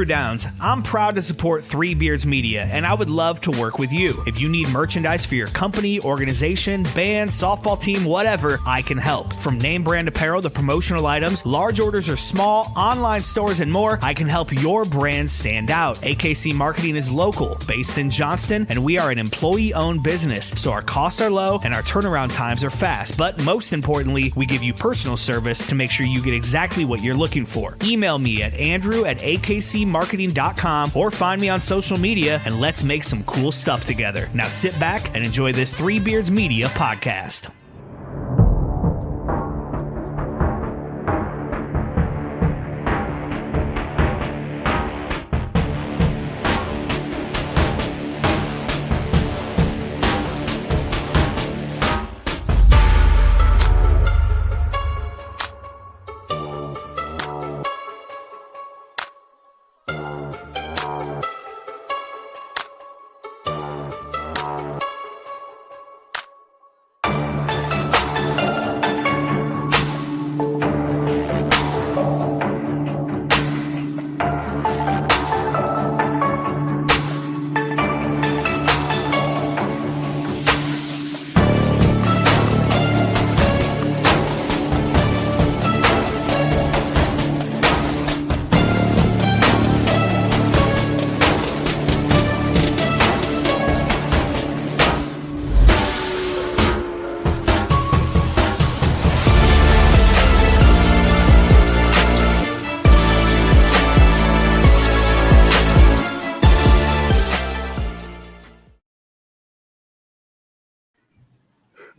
Downs, I'm proud to support Three Beards Media, and I would love to work with you. If you need merchandise for your company, organization, band, softball team, whatever, I can help. From name brand apparel to promotional items, large orders or small, online stores, and more, I can help your brand stand out. AKC Marketing is local, based in Johnston, and we are an employee-owned business, so our costs are low and our turnaround times are fast. But most importantly, we give you personal service to make sure you get exactly what you're looking for. Email me at andrew@akcmarketing.com or find me on social media and let's make some cool stuff together. Now sit back and enjoy this Three Beards Media podcast.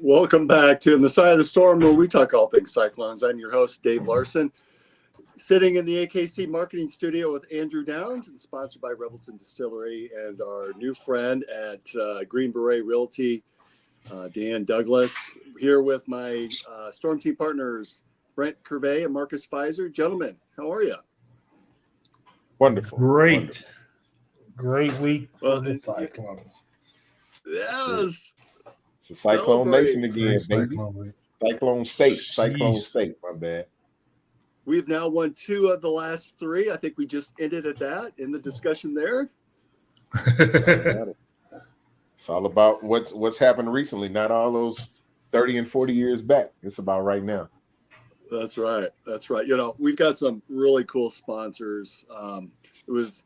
Welcome back to In the Side of the Storm, where we talk all things Cyclones. I'm your host, Dave Larson, sitting in the AKC Marketing Studio with Andrew Downs and sponsored by Revelton Distillery and our new friend at Green Beret Realty, Dan Douglas, here with my Storm Team partners, Brent Curvey and Marcus Pfizer. Gentlemen, how are you? Wonderful. Great. Wonderful. Great week for the Cyclones. Yes. It's a Cyclone Nation again, baby. Cyclone State, my bad. We've now won 2 of the last 3. I think we just ended at that in the discussion there. It's all about what's happened recently, not all those 30 and 40 years back. It's about right now. That's right. That's right. You know, we've got some really cool sponsors.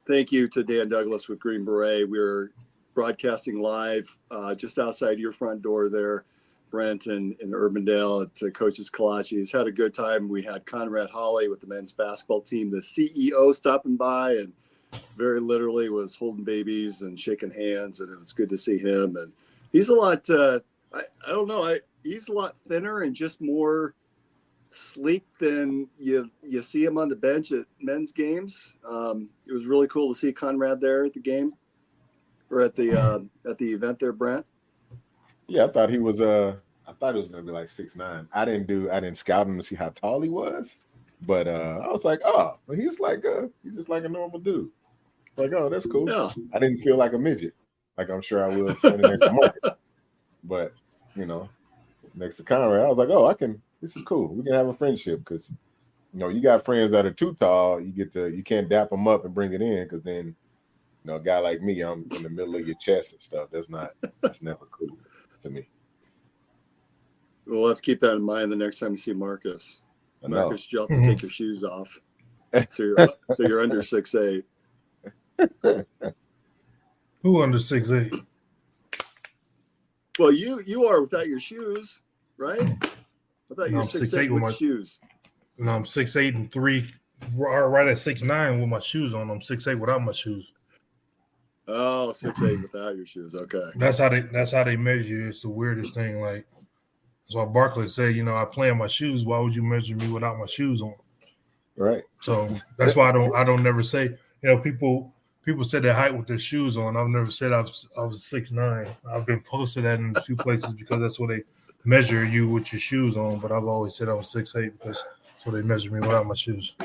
Thank you to Dan Douglas with Green Beret. We're broadcasting live just outside your front door there, Brent, in Urbandale at Coach's Kolaches. Had a good time. We had Conrad Hawley with the men's basketball team, the CEO, stopping by and very literally was holding babies and shaking hands, and it was good to see him. And he's a lot, I don't know, he's a lot thinner and just more sleek than you see him on the bench at men's games. It was really cool to see Conrad there at the game. Or at the event there, Brent? Yeah, I thought he was gonna be like 6'9". I didn't scout him to see how tall he was, but I was like, oh, but he's just like a normal dude. Like, oh, that's cool. Yeah. I didn't feel like a midget, like I'm sure I will standing next to Marcus. But next to Conrad, I was like, oh, this is cool. We can have a friendship because you got friends that are too tall. You can't dap them up and bring it in because then. A guy like me, I'm in the middle of your chest and stuff. That's never cool to me. We'll have to keep that in mind the next time you see Marcus. Marcus, you'll have to take your shoes off. So you're under 6'8". Who under 6'8"? Well, you are without your shoes, right? I thought you were 6'8" with my shoes. No, I'm 6'8" and 3, right at 6'9" with my shoes on. I'm 6'8" without my shoes. Oh, 6'8" without your shoes. Okay. That's how they measure you. It's the weirdest thing. Like, that's why Barkley said, I play in my shoes. Why would you measure me without my shoes on? Right. So that's why I don't never say, people said their height with their shoes on. I've never said I was 6'9". I've been posted that in a few places because that's what they measure you with your shoes on. But I've always said I was 6'8" because that's what they measure me without my shoes.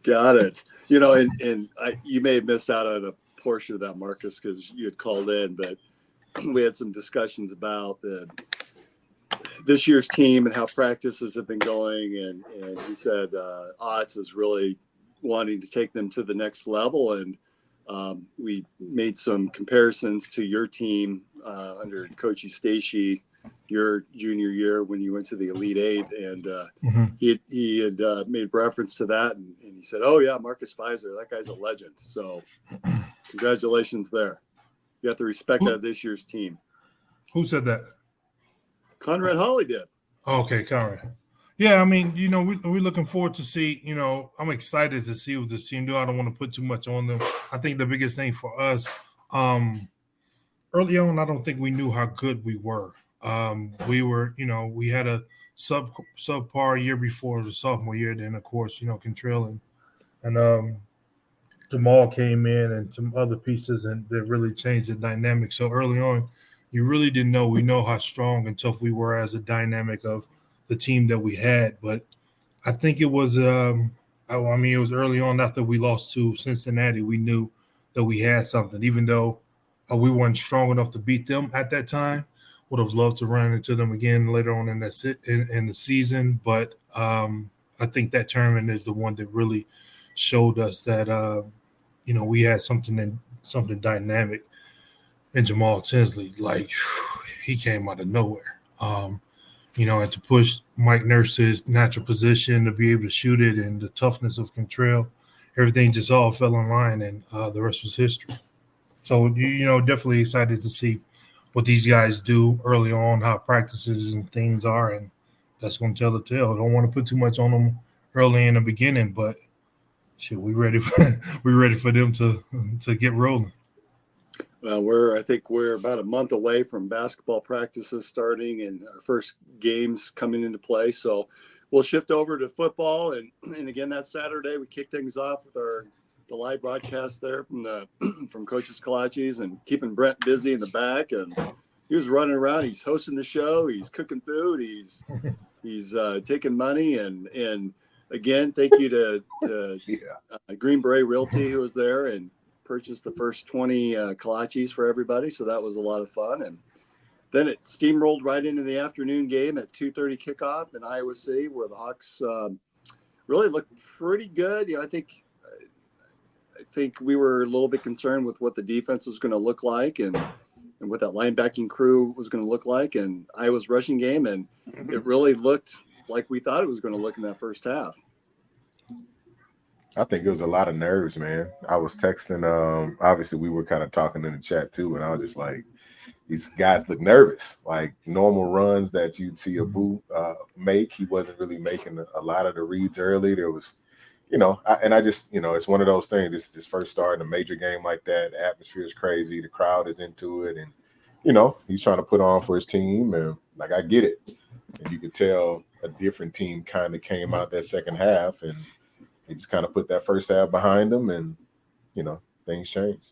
Got it. You may have missed out on a portion of that, Marcus, because you had called in, but we had some discussions about this year's team and how practices have been going. And he said Otts has really wanting to take them to the next level. And we made some comparisons to your team under Coach Eustace, your junior year when you went to the Elite Eight, and he had made reference to that, and he said, "Oh yeah, Marcus Pfizer, that guy's a legend." So, congratulations there. You got the respect out of this year's team. Who said that? Conrad Hawley did. Oh, okay, Conrad. Yeah, I mean, we're looking forward to see. I'm excited to see what this team do. I don't want to put too much on them. I think the biggest thing for us, early on, I don't think we knew how good we were. We were, we had a subpar year before the sophomore year. Then, of course, Cantrell and Jamal came in and some other pieces, and that really changed the dynamic. So early on, you really didn't know. We know how strong and tough we were as a dynamic of the team that we had. But I think it was, it was early on after we lost to Cincinnati. We knew that we had something, even though we weren't strong enough to beat them at that time. Would have loved to run into them again later on in the season. But I think that tournament is the one that really showed us that, we had something dynamic in Jamal Tinsley. Like, he came out of nowhere. And to push Mike Nurse to his natural position, to be able to shoot it, and the toughness of Cantrell, everything just all fell in line, and the rest was history. So, definitely excited to see what these guys do early on, how practices and things are, and that's going to tell the tale. I don't want to put too much on them early in the beginning, but shit, we ready for them to get rolling. Well, I think we're about a month away from basketball practices starting and our first games coming into play. So we'll shift over to football, and again that Saturday we kick things off with the live broadcast there from Coach's Kolaches, and keeping Brent busy in the back. And he was running around. He's hosting the show. He's cooking food. He's taking money. And again, thank you to Green Beret Realty, who was there and purchased the first 20 kolaches for everybody. So that was a lot of fun. And then it steamrolled right into the afternoon game at 2:30 kickoff in Iowa City, where the Hawks really looked pretty good. I think we were a little bit concerned with what the defense was going to look like and what that linebacking crew was going to look like, and Iowa's rushing game. And it really looked like we thought it was going to look in that first half. I think it was a lot of nerves, man. I was texting. Obviously, we were kind of talking in the chat too, and I was just like, these guys look nervous. Like normal runs that you'd see a Boo make, he wasn't really making a lot of the reads early. There was, it's one of those things. This is his first start in a major game like that. The atmosphere is crazy. The crowd is into it, and he's trying to put on for his team. And like, I get it. And you could tell a different team kind of came out that second half, and they just kind of put that first half behind them, and things changed.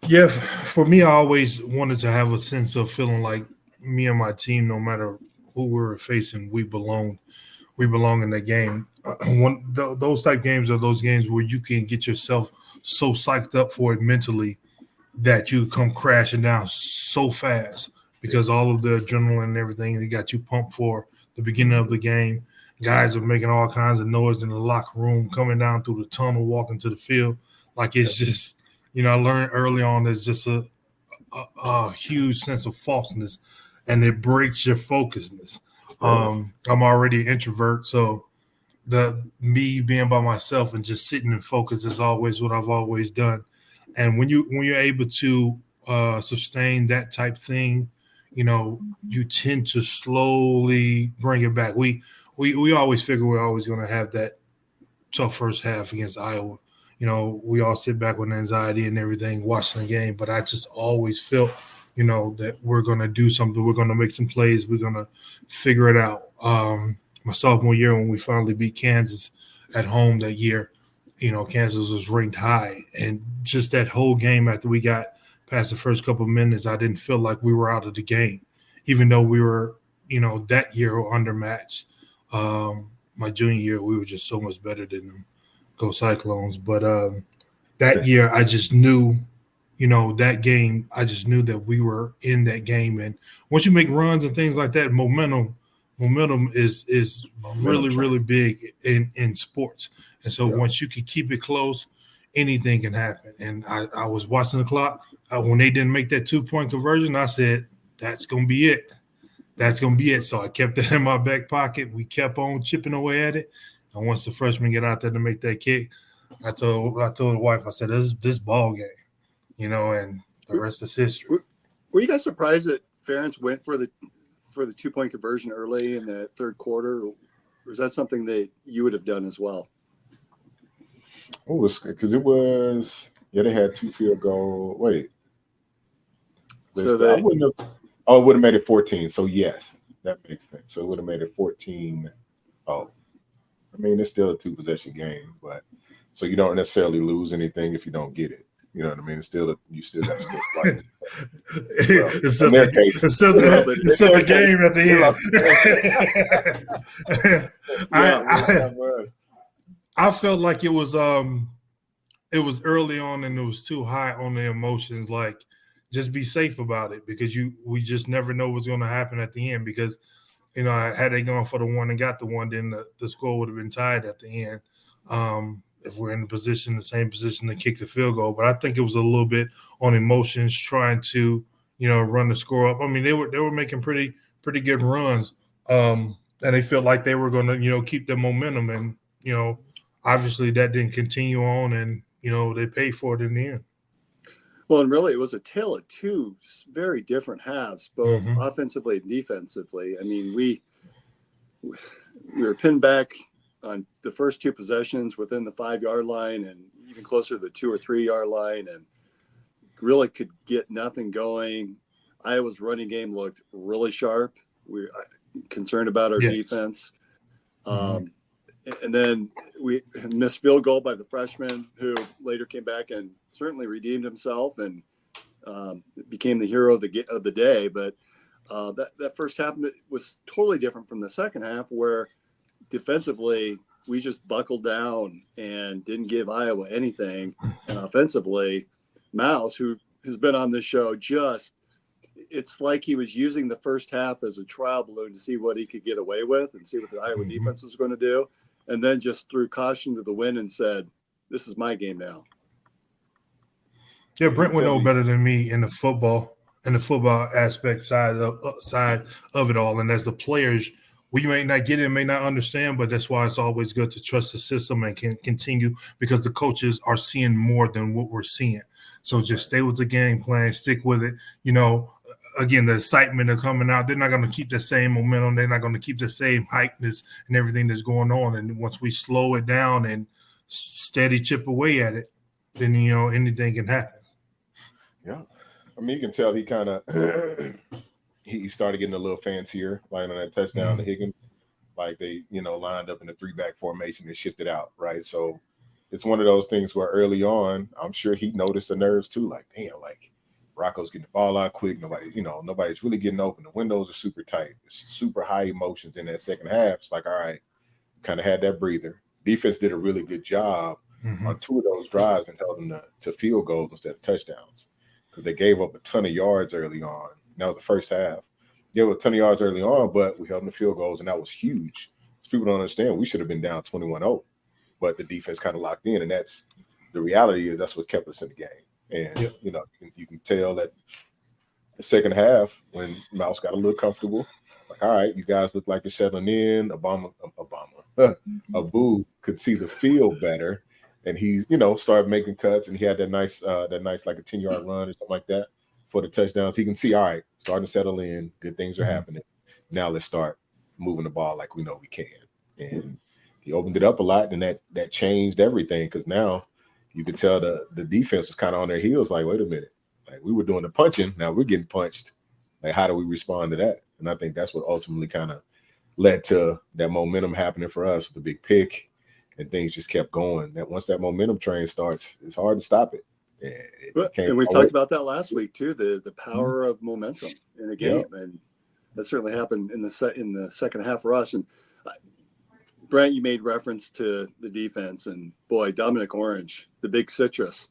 Yeah, for me, I always wanted to have a sense of feeling like me and my team, no matter who we were facing, we belong in the game. Those type games are those games where you can get yourself so psyched up for it mentally that you come crashing down so fast because all of the adrenaline and everything that got you pumped for the beginning of the game. Guys are making all kinds of noise in the locker room, coming down through the tunnel, walking to the field. Like, it's just, I learned early on there's just a huge sense of falseness, and it breaks your focusness. I'm already an introvert, so me being by myself and just sitting and focus is always what I've always done. And when you're able to sustain that type thing, you tend to slowly bring it back. We always figure we're always going to have that tough first half against Iowa. We all sit back with anxiety and everything watching the game, but I just always felt, that we're going to do something. We're going to make some plays. We're going to figure it out. My sophomore year, when we finally beat Kansas at home that year, Kansas was ranked high. And just that whole game after we got past the first couple of minutes, I didn't feel like we were out of the game, even though we were, that year undermatched. My junior year, we were just so much better than them. Go Cyclones. But that year, I just knew, that game, I just knew that we were in that game. And once you make runs and things like that, momentum momentum is really big in sports. And so once you can keep it close, anything can happen. And I was watching the clock. When they didn't make that 2-point conversion, I said, that's going to be it. That's going to be it. So I kept that in my back pocket. We kept on chipping away at it. And once the freshmen get out there to make that kick, I told the wife, I said, this ball game, and the rest is history. Were you guys surprised that Ferentz went for the 2-point conversion early in the third quarter? Or was that something that you would have done as well? Oh, because it was they had 2 field goal. Wait. So I wouldn't have. Oh, it would have made it 14. So yes, that makes sense. So it would have made it 14. Oh, I mean, it's still a 2-possession game, but so you don't necessarily lose anything if you don't get it. You know what I mean? It's still you still got to score twice. It's still the game at the end. I felt like it was early on and it was too high on the emotions. Like, just be safe about it because we just never know what's going to happen at the end. Because had they gone for the one and got the one, then the score would have been tied at the end. If we're in the same position to kick the field goal. But I think it was a little bit on emotions, trying to, run the score up. I mean, they were making pretty good runs. And they felt like they were going to, keep the momentum. And, obviously that didn't continue on and, they paid for it in the end. Well, and really it was a tale of two very different halves, both offensively and defensively. I mean, we were pinned back on the first 2 possessions within the 5-yard line and even closer to the 2 or 3 yard line, and really could get nothing going. Iowa's running game looked really sharp. We were concerned about our defense. And then we missed field goal by the freshman who later came back and certainly redeemed himself and became the hero of the day. But that first half was totally different from the second half, where defensively we just buckled down and didn't give Iowa anything. And offensively, Mouse, who has been on this show, it's like he was using the first half as a trial balloon to see what he could get away with and see what the Iowa defense was going to do. And then just threw caution to the wind and said, this is my game now. Yeah, Brent would know better than me in the football aspect side of it all. And as the players, we may not get it, may not understand, but that's why it's always good to trust the system and can continue, because the coaches are seeing more than what we're seeing. So just stay with the game plan, stick with it. Again, the excitement of coming out, they're not going to keep the same momentum. They're not going to keep the same hypeness and everything that's going on. And once we slow it down and steady chip away at it, then, anything can happen. Yeah. I mean, you can tell he kind of he started getting a little fancier, like on that touchdown to Higgins. Like they, lined up in the 3-back formation and shifted out, right? So it's one of those things where early on, I'm sure he noticed the nerves too. Like, damn, Rocco's getting the ball out quick. Nobody's really getting open. The windows are super tight. It's super high emotions in that second half. It's like, all right, kind of had that breather. Defense did a really good job on 2 of those drives and held them to field goals instead of touchdowns, because they gave up a ton of yards early on. That was the first half. Gave up a ton of yards early on, but we held them to field goals, and that was huge. People don't understand. We should have been down 21-0, but the defense kind of locked in, and that's the reality. Is that's what kept us in the game. And you can tell that the second half, when Mouse got a little comfortable, like, all right, you guys look like you're settling in. Abu could see the field better, and he's started making cuts, and he had that nice like a 10-yard run or something like that for the touchdowns. He can see, all right, starting to settle in. Good things are happening. Now let's start moving the ball like we know we can. And he opened it up a lot, and that changed everything, because now you could tell the defense was kind of on their heels. Like, wait a minute, like we were doing the punching, now we're getting punched. Like, how do we respond to that? And I think that's what ultimately kind of led to that momentum happening for us, the big pick, and things just kept going. That once that momentum train starts, it's hard to stop it. And we talked about that last week too, the power of momentum in a game, and that certainly happened in the second half for us. And Brent, you made reference to the defense, and boy, Dominic Orange, the big citrus.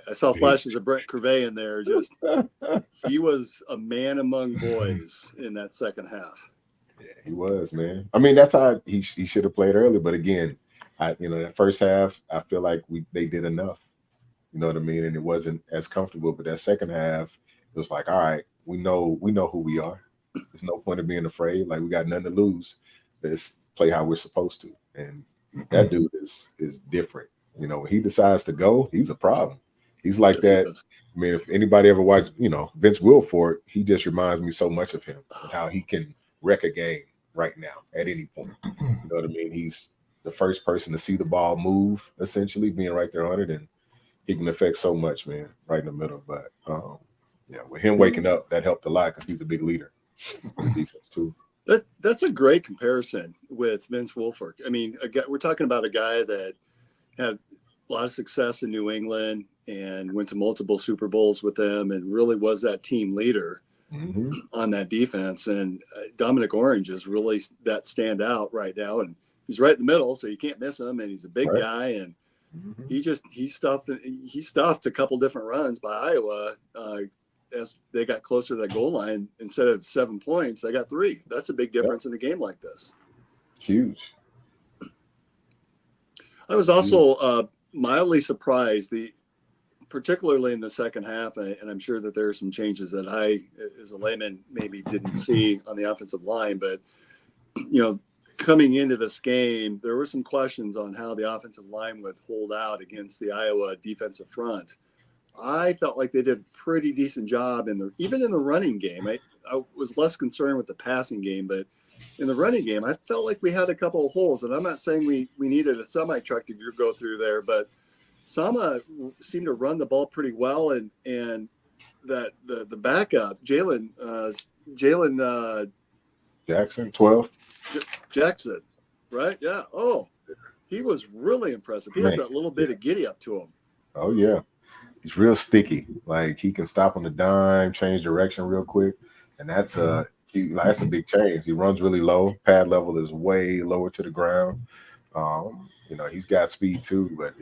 I saw flashes of Brent Curvey in there. He was a man among boys in that second half. Yeah, he was, man. I mean, that's how he should have played early. But again, that first half, I feel like they did enough. You know what I mean? And it wasn't as comfortable. But that second half, it was like, all right, we know who we are. There's no point of being afraid. Like we got nothing to lose. Let's play how we're supposed to. And that dude is different. You know, when he decides to go, he's a problem. He's like that. I mean, if anybody ever watched, Vince Wilfork, he just reminds me so much of him and how he can wreck a game right now at any point. You know what I mean? He's the first person to see the ball move, essentially being right there on it, and he can affect so much, man, right in the middle. But with him waking up, that helped a lot because he's a big leader on the defense too. That's a great comparison with Vince Wilfork. I mean, we're talking about a guy that had a lot of success in New England and went to multiple Super Bowls with them and really was that team leader on that defense. And Dominic Orange is really that standout right now. And he's right in the middle, so you can't miss him. And he's a big guy. And he stuffed a couple different runs by Iowa as they got closer to that goal line. Instead of 7 points, they got 3. That's a big difference in a game like this. Huge. I was also mildly surprised, particularly in the second half, and I'm sure that there are some changes that I, as a layman, maybe didn't see on the offensive line. But, coming into this game, there were some questions on how the offensive line would hold out against the Iowa defensive front. I felt like they did a pretty decent job even in the running game. I was less concerned with the passing game, but in the running game, I felt like we had a couple of holes. And I'm not saying we needed a semi-truck to go through there, but Sama seemed to run the ball pretty well, and that the backup, Jalen Jackson, 12. Jackson, right? Yeah. Oh, he was really impressive. He has that little bit of giddy up to him. Oh yeah. He's real sticky. Like he can stop on the dime, change direction real quick, and that's a big change. He runs really low. Pad level is way lower to the ground. He's got speed too, but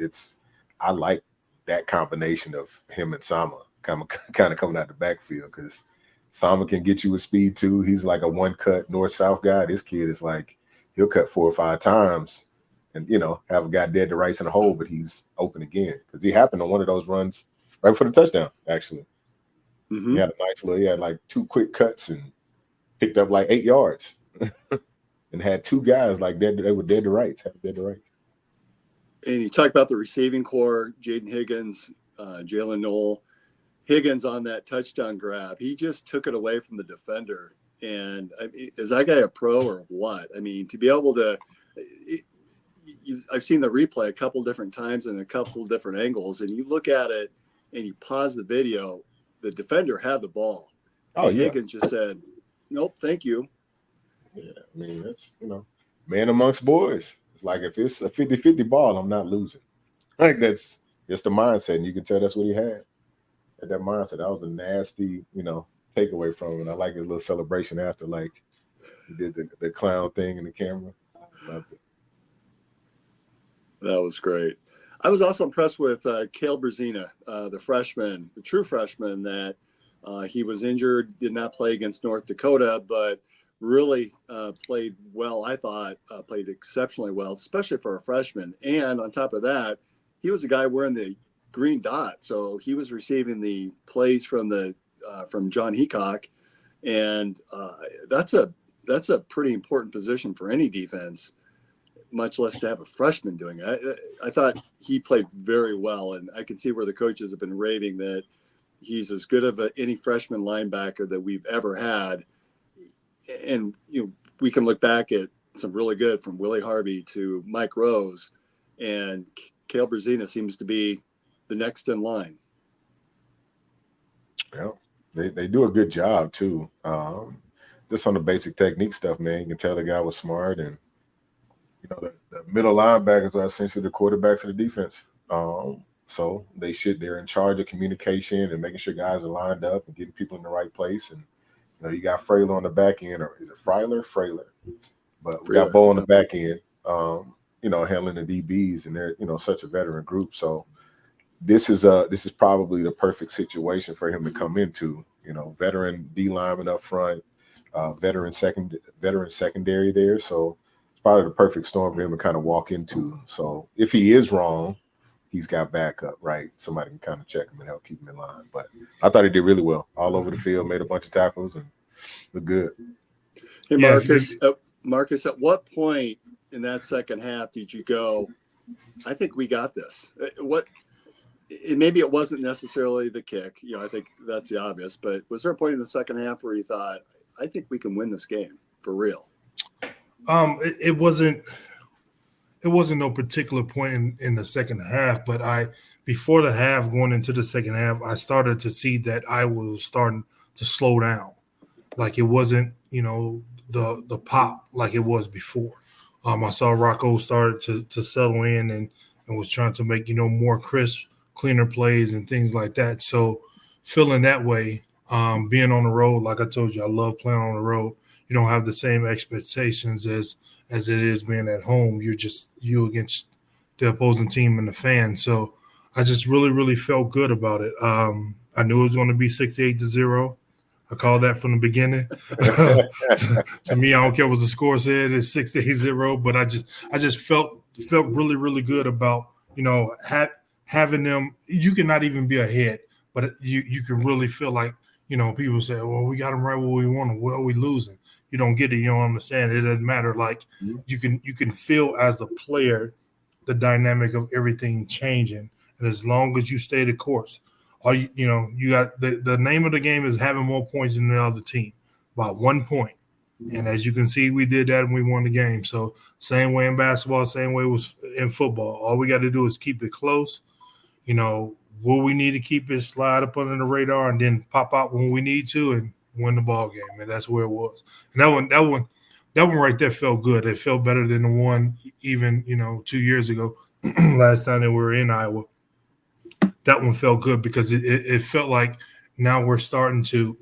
I like that combination of him and Sama kind of coming out the backfield because Sama can get you with speed too. He's like a one-cut north-south guy. This kid is like he'll cut 4 or 5 times and have a guy dead to rights in the hole, but he's open again because he happened on one of those runs right for the touchdown. Actually, he had he had like 2 quick cuts and picked up like 8 yards, and had 2 guys like dead. They were dead to rights. And you talk about the receiving core: Jaden Higgins, Jalen Knoll. Higgins on that touchdown grab, he just took it away from the defender. And is that guy a pro or what? I mean, to be able to. I've seen the replay a couple different times in a couple different angles, and you look at it and you pause the video. The defender had the ball. Oh, yeah. Higgins just said, "Nope, thank you." Yeah, I mean that's man amongst boys. It's like if it's a 50-50 ball, I'm not losing. Like that's just the mindset, and you can tell that's what he had. At that mindset, that was a nasty, takeaway from him. And I like his little celebration after, like he did the clown thing in the camera. I loved it. That was great. I was also impressed with Cale Brzezina, the freshman, the true freshman that he was injured, did not play against North Dakota, but really played well. I thought played exceptionally well, especially for a freshman. And on top of that, he was a guy wearing the green dot, so he was receiving the plays from John Heacock, and that's a pretty important position for any defense, much less to have a freshman doing it. I thought he played very well, and I can see where the coaches have been raving that he's as good of any freshman linebacker that we've ever had. And we can look back at some really good, from Willie Harvey to Mike Rose, and Cale Brzezina seems to be the next in line. Yeah, they do a good job too. Just on the basic technique stuff, man. You can tell the guy was smart, and the middle linebackers are essentially the quarterbacks of the defense. So they're in charge of communication and making sure guys are lined up and getting people in the right place. And you got Frailer on the back end, or is it Frailer? But we got Bo on the back end, handling the DBs, and they're such a veteran group. So this is probably the perfect situation for him to come into. Veteran D lineman up front, veteran secondary there. So it's probably the perfect storm for him to kind of walk into. So if he is wrong, he's got backup, right? Somebody can kind of check him and help keep him in line. But I thought he did really well all over the field, made a bunch of tackles, and looked good. Hey, Marcus, at what point in that second half did you go, I think we got this? Maybe it wasn't necessarily the kick. I think that's the obvious. But was there a point in the second half where you thought, I think we can win this game for real? It wasn't no particular point in the second half, but before the half, going into the second half, I started to see that I was starting to slow down. Like it wasn't, the pop like it was before. I saw Rocco started to settle in and was trying to make, more crisp, cleaner plays and things like that. So feeling that way, being on the road, like I told you, I love playing on the road. You don't have the same expectations as it is being at home. You're just you against the opposing team and the fans. So I just really, really felt good about it. I knew it was going to be 68-0. I called that from the beginning. To me, I don't care what the score said. It's 68-0, but I just felt really, really good about, having them. You cannot even be ahead, but you can really feel like, people say, well, we got them right where we want them. Well, we losing. You don't get it. You don't understand. It doesn't matter. Like you can feel as a player the dynamic of everything changing, and as long as you stay the course, you got the name of the game is having more points than the other team by 1 point. And as you can see, we did that and we won the game. So same way in basketball, same way was in football. All we got to do is keep it close. What we need to keep it slide up under the radar and then pop out when we need to and win the ball game. And that's where it was. And that one right there felt good. It felt better than the one even, 2 years ago, last time that we were in Iowa. That one felt good because it felt like now we're starting to,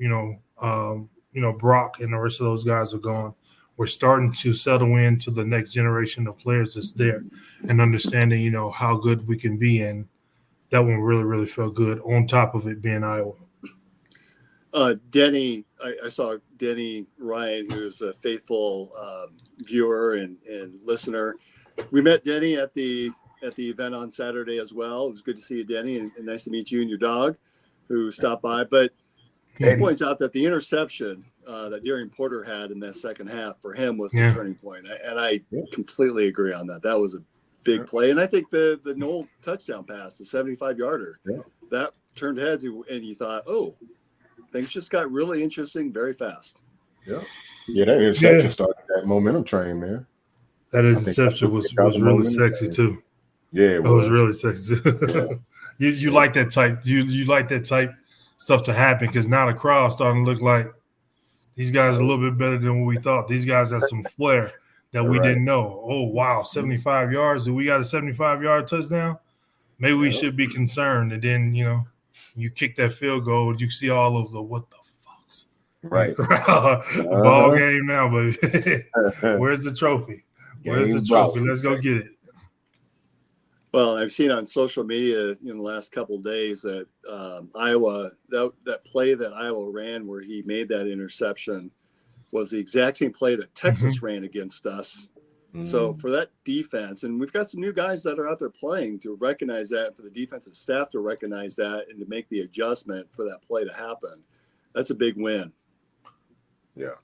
Brock and the rest of those guys are gone. We're starting to settle into the next generation of players that's there and understanding, how good we can be. And that one really, really felt good on top of it being Iowa. Denny, I saw Denny Ryan, who's a faithful viewer and listener. We met Denny at the event on Saturday as well. It was good to see you, Denny, and nice to meet you and your dog who stopped by. But he points out that the interception that Darian Porter had in that second half for him was the turning point. And I completely agree on that. That was a big play. And I think the Noel touchdown pass, the 75-yarder, that turned heads and you thought, oh, things just got really interesting very fast. Yeah, that interception started that momentum train, man. That interception was really sexy too. Yeah, it was really sexy. You like that type. You like that type stuff to happen because now the crowd's starting to look like these guys are a little bit better than what we thought. These guys have some flair that we didn't know. Oh wow, 75 yards. Do we got a 75-yard touchdown? Maybe we should be concerned. And then you kick that field goal, you see all of the what the fucks. Right. Ball game now, baby. Where's the trophy? Where's the trophy? Let's go get it. Well, I've seen on social media in the last couple of days that Iowa, that play that Iowa ran where he made that interception was the exact same play that Texas ran against us. So for that defense, and we've got some new guys that are out there playing to recognize that, for the defensive staff to recognize that and to make the adjustment for that play to happen, that's a big win. Yeah.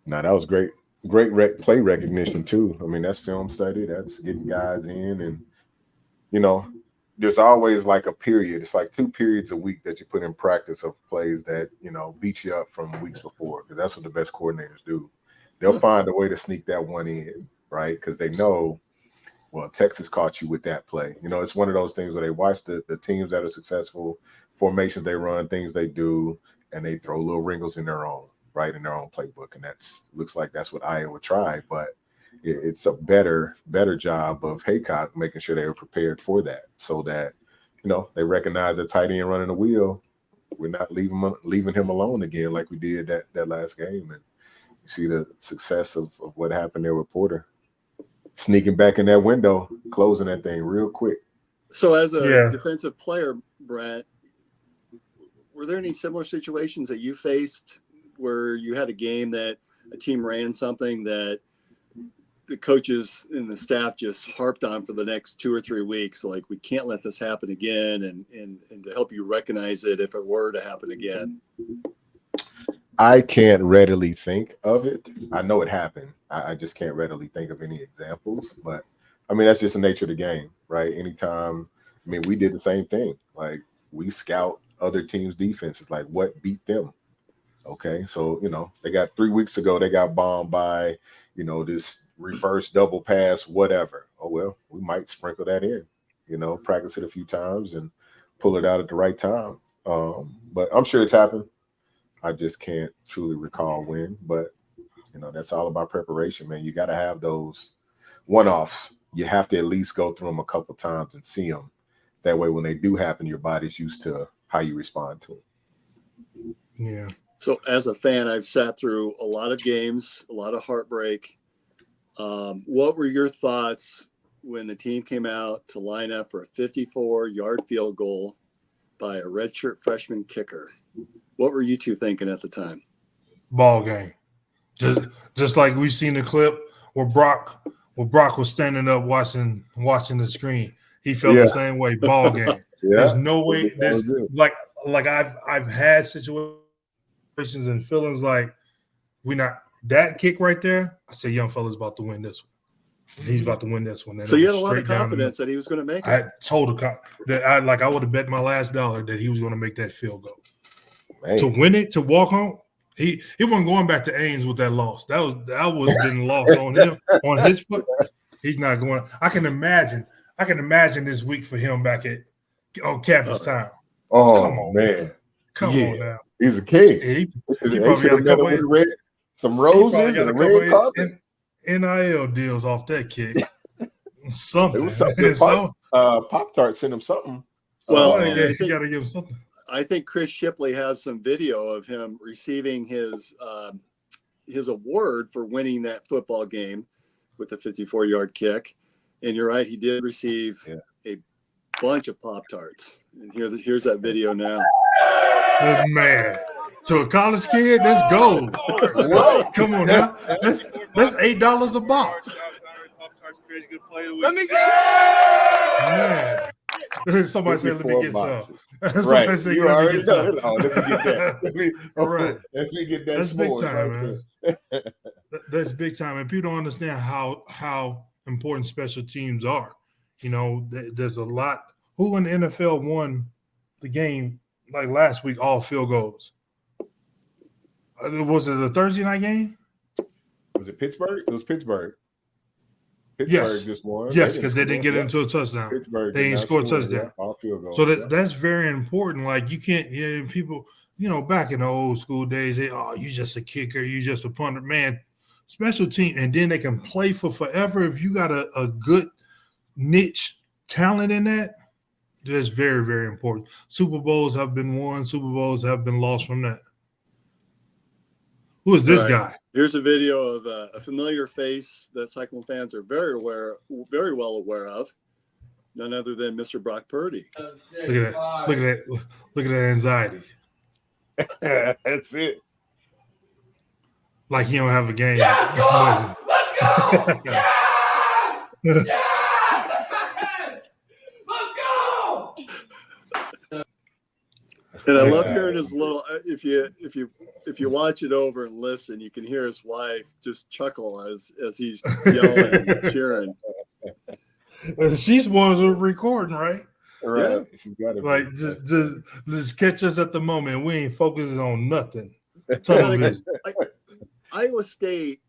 No, that was great. Great play recognition too. I mean, that's film study. That's getting guys in, and there's always like a period. It's like 2 periods a week that you put in practice of plays that beat you up from weeks before, because that's what the best coordinators do. They'll find a way to sneak that one in, right? Because they know, well, Texas caught you with that play. It's one of those things where they watch the teams that are successful, formations they run, things they do, and they throw little wrinkles in their own, right, in their own playbook. And looks like that's what Iowa tried, but it's a better job of Haycock making sure they were prepared for that, so that they recognize the tight end running the wheel. We're not leaving him alone again like we did that last game. And you see the success of what happened there with Porter, sneaking back in that window, closing that thing real quick. So as a defensive player, Brent, were there any similar situations that you faced where you had a game that a team ran something that the coaches and the staff just harped on for the next 2 or 3 weeks? Like, we can't let this happen again, and to help you recognize it if it were to happen again. I can't readily think of it. I know it happened. I just can't readily think of any examples. But I mean, that's just the nature of the game, right? Anytime, I mean, we did the same thing. Like, we scout other teams' defenses, like what beat them. Okay, so they got 3 weeks ago, they got bombed by, this reverse double pass, whatever. Oh well, we might sprinkle that in, practice it a few times and pull it out at the right time. But I'm sure it's happened. I just can't truly recall when, but that's all about preparation, man. You got to have those one-offs. You have to at least go through them a couple times and see them. That way, when they do happen, your body's used to how you respond to them. Yeah. So as a fan, I've sat through a lot of games, a lot of heartbreak. What were your thoughts when the team came out to line up for a 54-yard field goal by a redshirt freshman kicker? What were you two thinking at the time? Ball game. Just like we've seen the clip where Brock was standing up watching the screen. He felt the same way. Ball game. There's no way. There's like I've had situations and feelings like that kick right there. I said, young fella's about to win this one. He's about to win this one. And so you had a lot of confidence that he was going to make it. I had total confidence. I would have bet my last dollar that he was going to make that field goal. Man. To win it, to walk home, he wasn't going back to Ames with that loss. That would have been lost on him, on his foot. He's not going. I can imagine this week for him back on campus time. Oh, come on, man. Come on now. He's a king. He probably got a couple of some roses and a red carpet. NIL deals off that kick. Something. It was something. Pop-Tart sent him something. Well, you got to give him something. I think Chris Shipley has some video of him receiving his award for winning that football game with the 54-yard kick. And you're right, he did receive a bunch of Pop-Tarts. And here's that video now. Oh, man. To a college kid, that's gold. What? Come on now. That's $8 a box. Let me Man. Somebody said, let me get some. Right. Said, you already know. Let me get that. Let me get that. That's big time, man. That's big time. And people don't understand how important special teams are. There's a lot. Who in the NFL won the game like last week, all field goals? Was it a Thursday night game? Was it Pittsburgh? It was Pittsburgh. Yes. Just won. Yes, because they didn't get into a touchdown. Pittsburgh they didn't score a touchdown. All field goals. So that's very important. Like, you can't, people, back in the old school days, you just a kicker, you just a punter. Man, special team, and then they can play for forever. If you got a good niche talent in that, that's very, very important. Super Bowls have been won. Super Bowls have been lost from that. Who is this guy? Here's a video of a familiar face that Cyclone fans are very well aware of. None other than Mr. Brock Purdy. Look at that. Look at that anxiety. That's it. Like he don't have a game. Yes, go! Let's go! Yes! Yes! And I love hearing his little. If you watch it over and listen, you can hear his wife just chuckle as he's yelling and cheering. She's one who's recording, right? Right. Yeah. Like just catch us at the moment. We ain't focusing on nothing. Iowa State,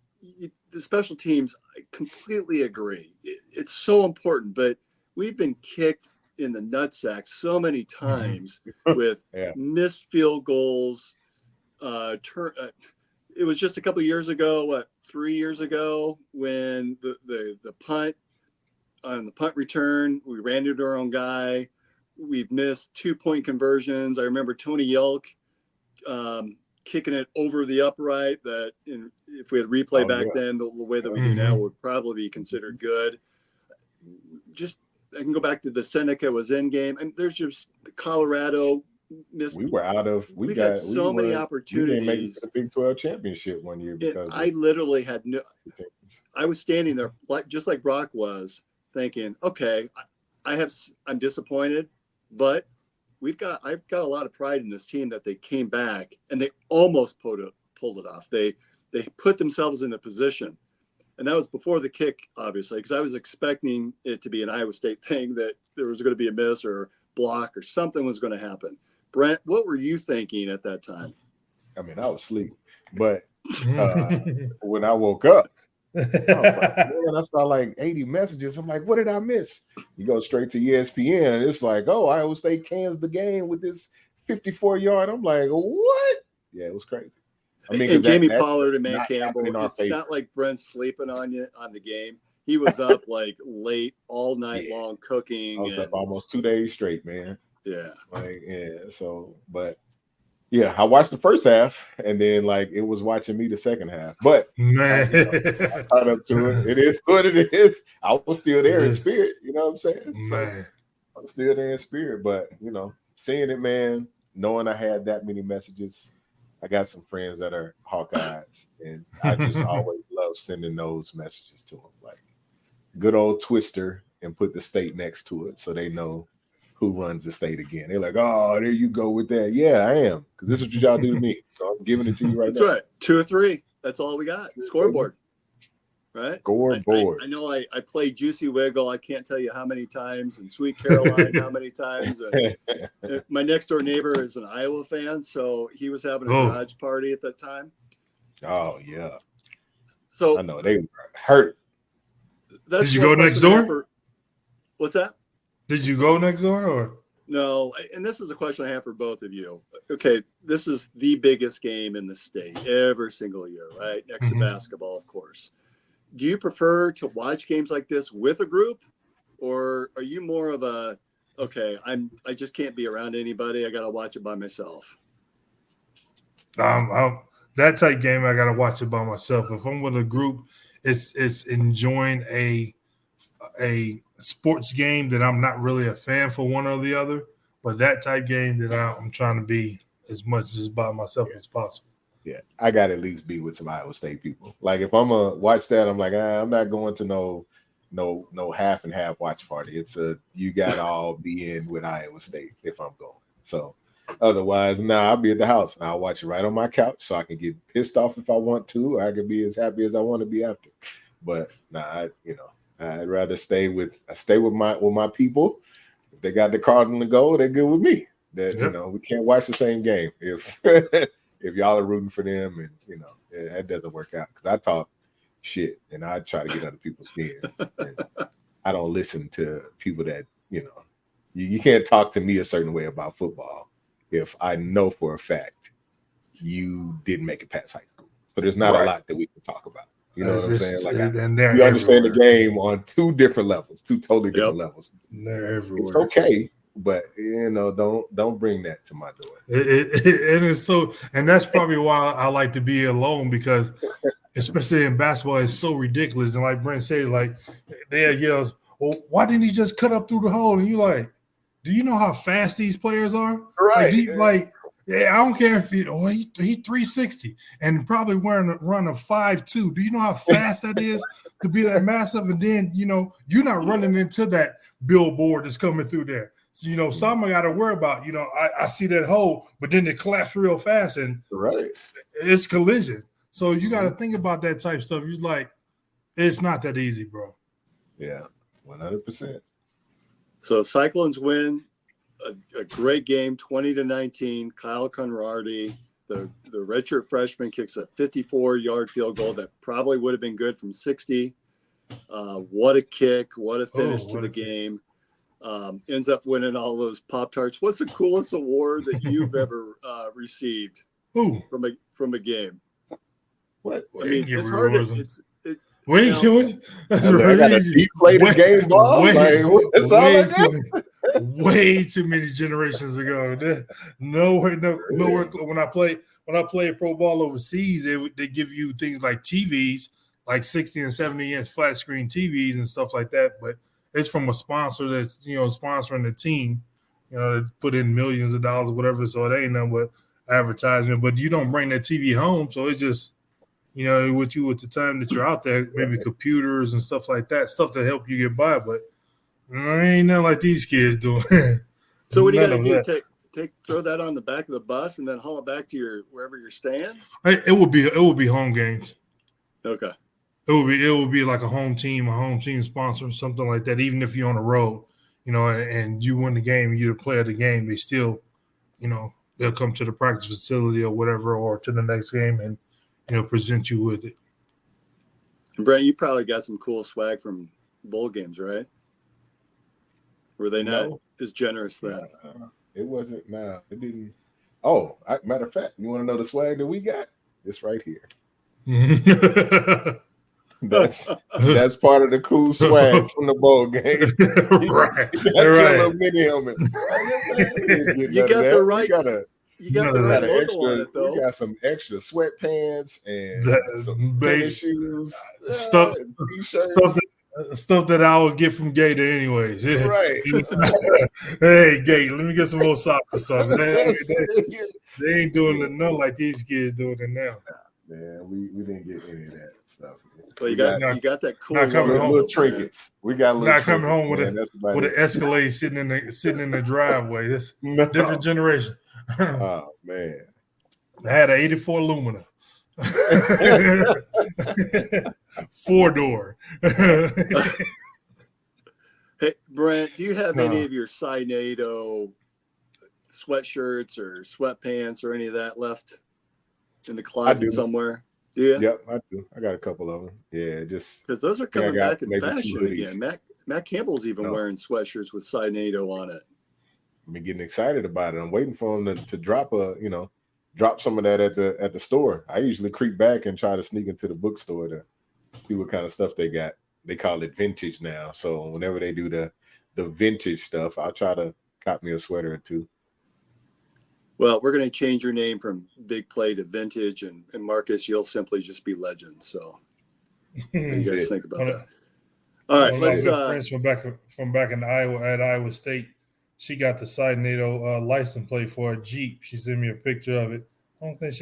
the special teams, I completely agree. It's so important, but we've been kicked in the nutsack so many times with missed field goals. It was just a couple of years ago, 3 years ago, when the punt on the punt return, we ran into our own guy. We've missed 2-point conversions. I remember Tony Yelk kicking it over the upright that if we had replay then, the way that we do now would probably be considered good. Just I can go back to the Seneca was in game, and there's just Colorado missed. We were out of. We've had so many We didn't make it opportunities. to the Big 12 championship one year because I literally had no. I was standing there just like Brock was, thinking, okay, I'm disappointed, but I've got a lot of pride in this team that they came back and they almost pulled it off. They put themselves in a position, and that was before the kick, obviously, because I was expecting it to be an Iowa State thing, that there was going to be a miss or block or something was going to happen. Brent, what were you thinking at that time? I mean, I was asleep, but when I woke up, I saw like 80 messages. I'm like, what did I miss? You go straight to ESPN, and it's like, oh, Iowa State cans the game with this 54-yard. I'm like, what? Yeah, it was crazy. I mean, and Jamie Pollard and Matt Campbell, it's not like Brent's sleeping on you on the game. He was up like late all night long cooking. I was up almost 2 days straight, man. Yeah. So, but yeah, I watched the first half, and then like it was watching me the second half. But man, I caught up to it. It is what it is. I was still there in spirit. You know what I'm saying? Man. So I'm still there in spirit. But seeing it, man, knowing I had that many messages, I got some friends that are Hawkeyes, and I just always love sending those messages to them, like good old Twister, and put the state next to it so they know who runs the state again. They're like, oh, there you go with that. Yeah, I am, because this is what y'all do to me. So I'm giving it to you right now. That's right. 2 or 3. That's all we got. Scoreboard. Right? Scoreboard. I know I played Juicy Wiggle. I can't tell you how many times, and Sweet Caroline how many times. My next door neighbor is an Iowa fan, so he was having a garage party at that time. Oh, yeah. So I know they were hurt. Did you go next door? What's that? Did you go next door or? No, and this is a question I have for both of you. Okay, this is the biggest game in the state every single year, right? Next to basketball, of course. Do you prefer to watch games like this with a group, or are you more of a, okay, I just can't be around anybody, I got to watch it by myself? That type game, I got to watch it by myself. If I'm with a group, it's enjoying a sports game that I'm not really a fan for one or the other, but that type game that I'm trying to be as much as by myself as possible. Yeah, I got to at least be with some Iowa State people. Like if I'm a watch that, I'm like, I'm not going to no half and half watch party. It's you got to all be in with Iowa State if I'm going. So otherwise, I'll be at the house and I'll watch it right on my couch so I can get pissed off if I want to, or I can be as happy as I want to be after. But I'd rather stay with my people. If they got the Cardinal to go, they're good with me. That we can't watch the same game if if y'all are rooting for them, and that doesn't work out, because I talk shit and I try to get under people's skin. And I don't listen to people that you can't talk to me a certain way about football if I know for a fact you didn't make it past high school. So there's not a lot that we can talk about. You know what I'm saying? Like we understand the game on 2 different levels, 2 totally different levels. They're everywhere. It's okay, but don't bring that to my door. And that's probably why I like to be alone, because especially in basketball, it's so ridiculous. And like Brent said, like they yells, well, why didn't he just cut up through the hole? And you like, do you know how fast these players are? Right. I don't care if he 360 and probably run a 5.2. Do you know how fast that is to be that massive? And then you're not running into that billboard that's coming through there. So some I got to worry about. I see that hole, but then it collapsed real fast and it's collision. So you got to think about that type of stuff. You're like, it's not that easy, bro. Yeah, 100%. So Cyclones win. A great game, 20-19. Kyle Conradi, the redshirt freshman, kicks a 54-yard field goal that probably would have been good from 60. What a kick! What a finish to the game. Ends up winning all those Pop-Tarts. What's the coolest award that you've ever received from a game? What? I mean, it's hard. I got a deflated game ball. It's all like that. Way too many generations ago. Nowhere. When I play pro ball overseas, they give you things like TVs, like 60 and 70 inch flat screen TVs and stuff like that. But it's from a sponsor that's sponsoring the team. they put in millions of dollars or whatever, so it ain't nothing but advertisement. But you don't bring that TV home, so it's just, with the time that you're out there, maybe computers and stuff like that, stuff to help you get by. But ain't nothing like these kids doing. So what do you got to do? Throw that on the back of the bus and then haul it back to wherever you're staying? It would be home games. Okay. It would be like a home team sponsor, something like that. Even if you're on the road, and you win the game, you're the player of the game, they still, they'll come to the practice facility or whatever, or to the next game and, present you with it. And Brent, you probably got some cool swag from bowl games, right? Were they not as generous then? It wasn't. No, it didn't. Oh, matter of fact, you want to know the swag that we got? It's right here. That's part of the cool swag from the bowl game. Right. That's your little mini helmet. You got the right. You got the right logo on it, though. We got some extra sweatpants and some tennis shoes, stuff, t-shirts. Stuff that I would get from Gator anyways. Right. Hey, Gator, let me get some more socks or something. They ain't doing nothing like these kids doing it now. Man, we didn't get any of that stuff. Well, you got that cool little trinkets. We got little not coming home with an Escalade sitting in the driveway. This different generation. Oh man. I had an 84 Lumina. 4-door. Hey, Brent, do you have any of your Sinado sweatshirts or sweatpants or any of that left in the closet somewhere? Do you? Yep, I do. I got a couple of them. Yeah, just because those are coming back in fashion again. Matt Campbell's even wearing sweatshirts with Sinado on it. I've been getting excited about it. I'm waiting for them to drop drop some of that at the store. I usually creep back and try to sneak into the bookstore to see what kind of stuff they got. They call it vintage now. So whenever they do the vintage stuff, I'll try to cop me a sweater or two. Well, we're going to change your name from Big Play to Vintage, and Marcus, you'll simply just be Legend. So what do you guys think about that? All right, let's. Friends from back in Iowa at Iowa State, she got the Sinado license plate for a Jeep. She sent me a picture of it. I don't think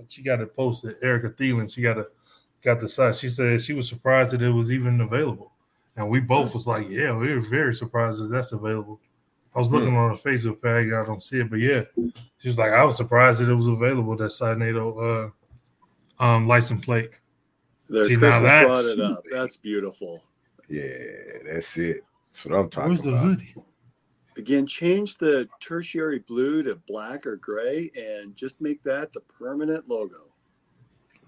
she got it posted. Erica Thielen, she got the site. She said she was surprised that it was even available, and we both was like, "Yeah, we were very surprised that that's available." I was looking on the Facebook page, I don't see it, but yeah, she was like, "I was surprised that it was available." That Sinado license plate. See, Chris has brought it up. That's beautiful. Yeah, that's it. That's what I'm talking about. Where's the hoodie? Again, change the tertiary blue to black or gray and just make that the permanent logo.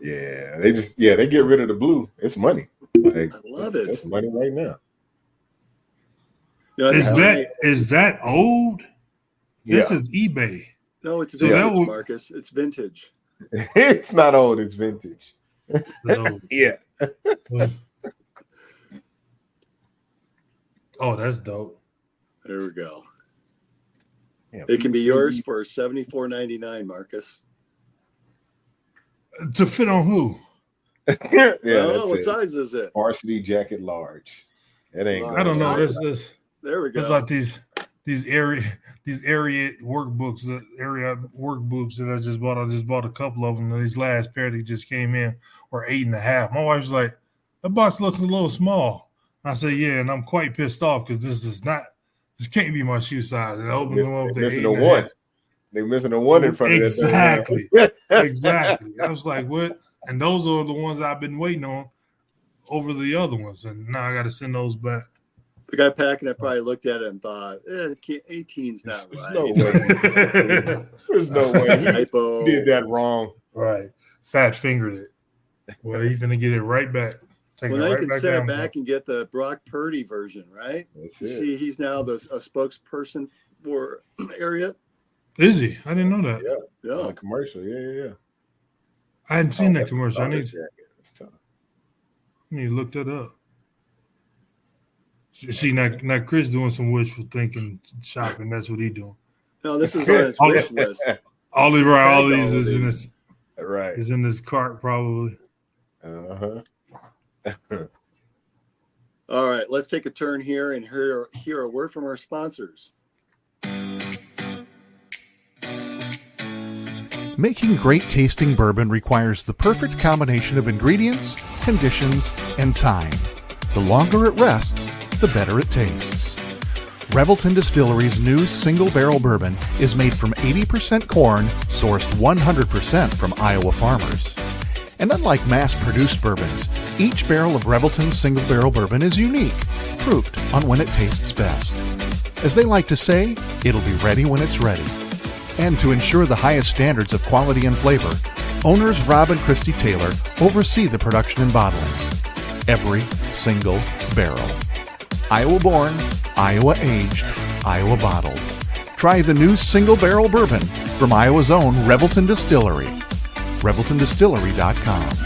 Yeah, they get rid of the blue. It's money. Like, I love it. It's money right now. Is that old? This is eBay. No, it's vintage, Marcus. It's vintage. It's not old. It's vintage. Yeah. Oh, that's dope. There we go. Yeah, it can be yours for $74.99, Marcus. To fit on who? What size is it? Varsity jacket large. It ain't. I don't know. There we go. It's like these area workbooks that I just bought. I just bought a couple of them. And these last pair that just came in were 8.5. My wife's like, that box looks a little small. I said, yeah, and I'm quite pissed off because this can't be my shoe size. And I opened them up. They're missing a 1. They're missing a 1 in front of that. Exactly. I was like, what? And those are the ones I've been waiting on over the other ones. And now I got to send those back. The guy packing it probably looked at it and thought, 18's not right. No way. There's no way. He did that wrong. Right. Fat fingered it. Well, he's going to get it right back. Now you can send it back and get the Brock Purdy version, right? See, he's now a spokesperson for area. Is he? I didn't know that. Yeah. Commercial. Yeah. I hadn't seen that commercial. I need to look that up. See, now Chris doing some wishful thinking shopping. That's what he doing. No, this is on his wish list. All these is in his is in his cart probably. All right, let's take a turn here and hear a word from our sponsors. Making great tasting bourbon requires the perfect combination of ingredients, conditions, and time. The longer it rests, the better it tastes. Revelton Distillery's new single barrel bourbon is made from 80% corn, sourced 100% from Iowa farmers. And unlike mass-produced bourbons, each barrel of Revelton's single barrel bourbon is unique, proofed on when it tastes best. As they like to say, it'll be ready when it's ready. And to ensure the highest standards of quality and flavor, owners Rob and Christy Taylor oversee the production and bottling. Every single barrel. Iowa-born, Iowa-aged, Iowa-bottled. Try the new single barrel bourbon from Iowa's own Revelton Distillery. ReveltonDistillery.com.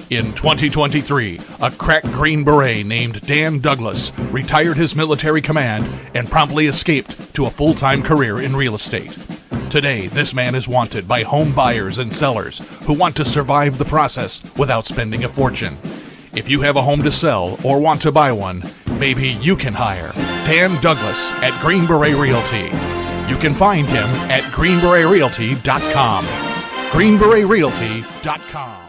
In 2023, a crack Green Beret named Dan Douglas retired his military command and promptly escaped to a full-time career in real estate. Today, this man is wanted by home buyers and sellers who want to survive the process without spending a fortune. If you have a home to sell or want to buy one, maybe you can hire Dan Douglas at Green Beret Realty. You can find him at greenberetrealty.com. greenberetrealty.com.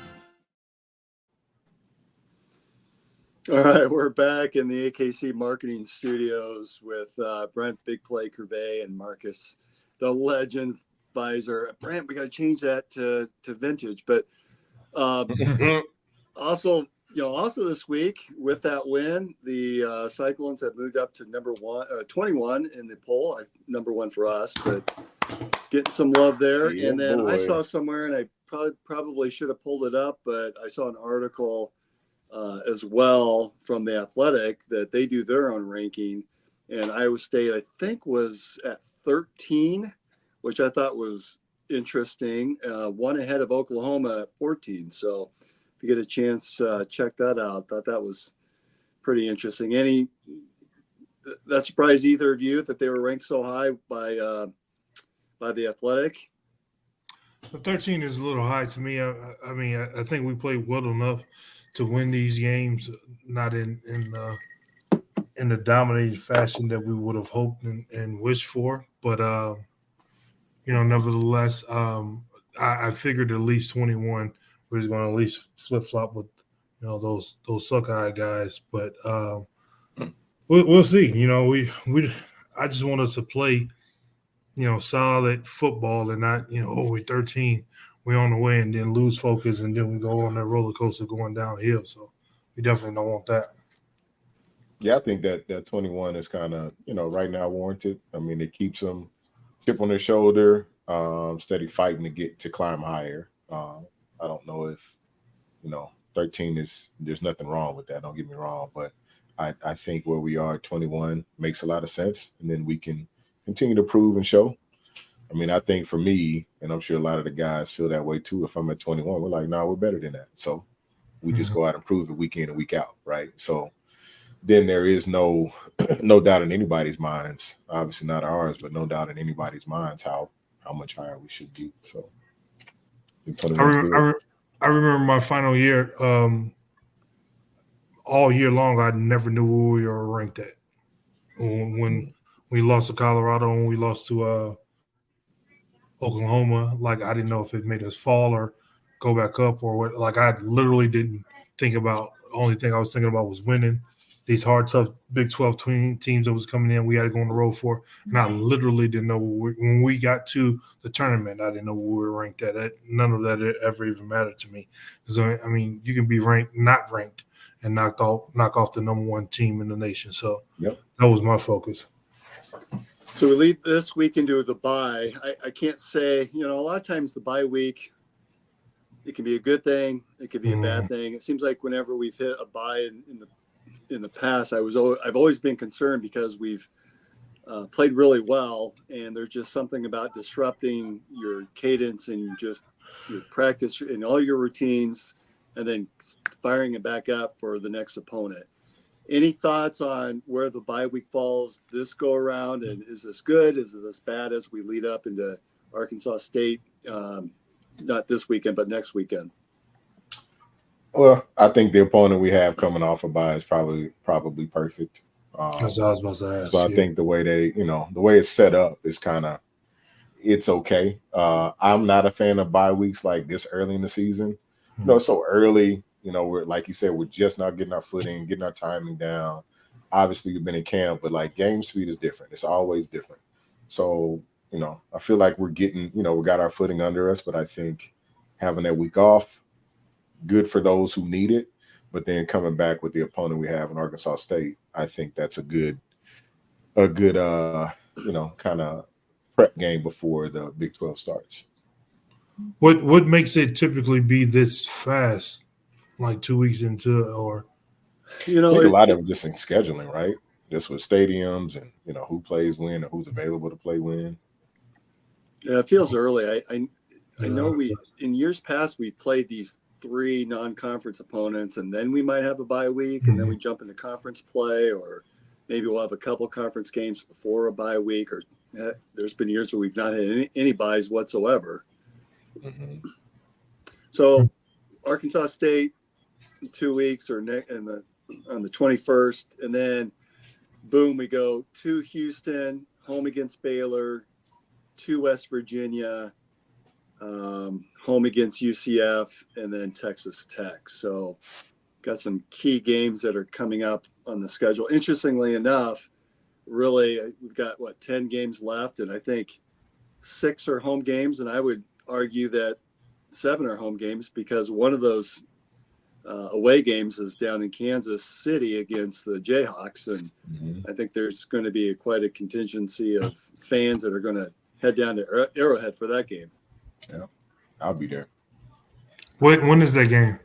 All right, we're back in the AKC Marketing Studios with Brent Big Play Curvey and Marcus, the legend Visor. Brent, we got to change that to vintage, but also this week with that win, the Cyclones have moved up to number 21 in the poll. Number one for us, but getting some love there. Yeah, and then boy. I saw somewhere, and I probably should have pulled it up, but I saw an article as well from The Athletic that they do their own ranking, and Iowa State I think was at 13, which I thought was interesting. One ahead of Oklahoma at 14. So if you get a chance, check that out. Thought that was pretty interesting. That surprised either of you that they were ranked so high by The Athletic? The 13 is a little high to me. I mean, I think we played well enough to win these games, not in the dominating fashion that we would have hoped and wished for. But nevertheless, I figured at least 21 was going to at least flip flop with those Suckeye guys. But we'll see. I just want us to play solid football and not we're 13. We're on the way and then lose focus and then we go on that roller coaster going downhill. So we definitely don't want that. Yeah, I think that 21 is kind of, right now warranted. I mean, it keeps them chip on their shoulder, steady fighting to climb higher. I don't know if, 13 there's nothing wrong with that. Don't get me wrong. But I think where we are at 21 makes a lot of sense. And then we can continue to prove and show. I mean, I think for me, and I'm sure a lot of the guys feel that way too. If I'm at 21, we're like, no, we're better than that. So we just go out and prove it week in and week out, right? So then there is no doubt in anybody's minds, obviously not ours, but no doubt in anybody's minds how much higher we should be. So I remember my final year. All year long, I never knew where we were ranked at. When we lost to Colorado and we lost to Oklahoma, like I didn't know if it made us fall or go back up or what. Like I literally didn't think about. The only thing I was thinking about was winning these hard, tough Big 12 teams that was coming in. We had to go on the road for, and I literally didn't know when we got to the tournament. I didn't know where we were ranked at. None of that ever even mattered to me. So I mean, you can be ranked, not ranked, and knock off the number one team in the nation. So That was my focus. So we lead this week into the bye. I can't say, a lot of times the bye week, it can be a good thing. It could be a bad thing. It seems like whenever we've hit a bye in the past, I've always been concerned because we've played really well, and there's just something about disrupting your cadence and just your practice and all your routines, and then firing it back up for the next opponent. Any thoughts on where the bye week falls this go around, and is this good? Is this bad as we lead up into Arkansas State? Not this weekend, but next weekend. Well, I think the opponent we have coming off a bye is probably perfect. That's what I was about to ask. So I think the way the way it's set up is it's okay. I'm not a fan of bye weeks like this early in the season. So early, we're like you said, we're just not getting our footing, getting our timing down. Obviously, you've been in camp, but like game speed is different. It's always different. So, I feel like we're getting, we got our footing under us, but I think having that week off, good for those who need it. But then coming back with the opponent we have in Arkansas State, I think that's a good kind of prep game before the Big 12 starts. What makes it typically be this fast, like 2 weeks into, or I think a lot of it just in scheduling, right? Just with stadiums and who plays when and who's available to play when. Yeah, it feels early. I know in years past we played these 3 non-conference opponents, and then we might have a bye week, and then we jump into conference play, or maybe we'll have a couple conference games before a bye week. Or there's been years where we've not had any byes whatsoever. Mm-hmm. So Arkansas State in 2 weeks, or on the 21st, and then boom, we go to Houston, home against Baylor, to West Virginia, home against UCF, and then Texas Tech. So got some key games that are coming up on the schedule. Interestingly enough, really, we've got 10 games left, and I think 6 are home games, and I would argue that 7 are home games, because one of those away games is down in Kansas City against the Jayhawks, and I think there's going to be quite a contingency of fans that are going to head down to Arrowhead for that game. Yeah, I'll be there. When is that game?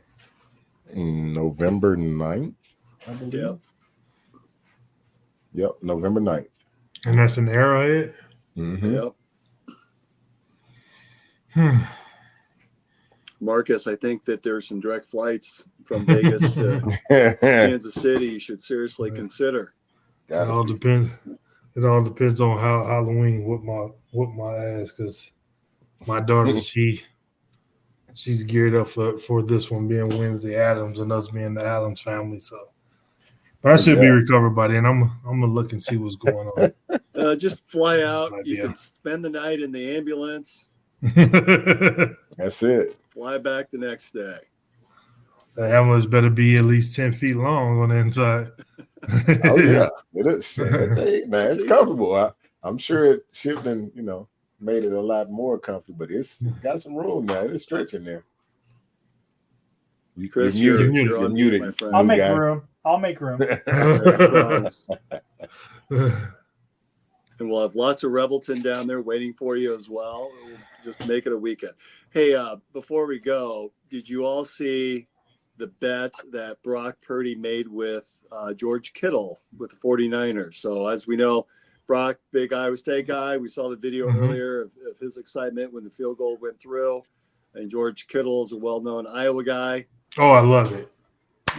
November 9th, I believe. Yep, November 9th. And that's an Arrowhead? Mm-hmm. Yep. Marcus, I think that there's some direct flights from Vegas to Kansas City you should seriously consider. It all depends. It all depends on how Halloween whoop my ass, because my daughter she's geared up for this one being Wednesday Addams and us being the Addams family. So, but I should be recovered by then. I'm gonna look and see what's going on. Just fly out. You can spend the night in the ambulance. That's it. Fly back the next day. The ambulance better be at least 10 feet long on the inside. Oh yeah, it is. Man, it's comfortable. I'm sure it shipped and made it a lot more comfortable, but it's got some room now. It's stretching there. Chris, you're muted, my friend. I'll make room. And we'll have lots of Revelton down there waiting for you as well. We'll just make it a weekend. Hey, before we go, did you all see the bet that Brock Purdy made with George Kittle with the 49ers? So as we know, Brock, big Iowa State guy. We saw the video earlier of his excitement when the field goal went through. And George Kittle is a well-known Iowa guy. Oh, I love it.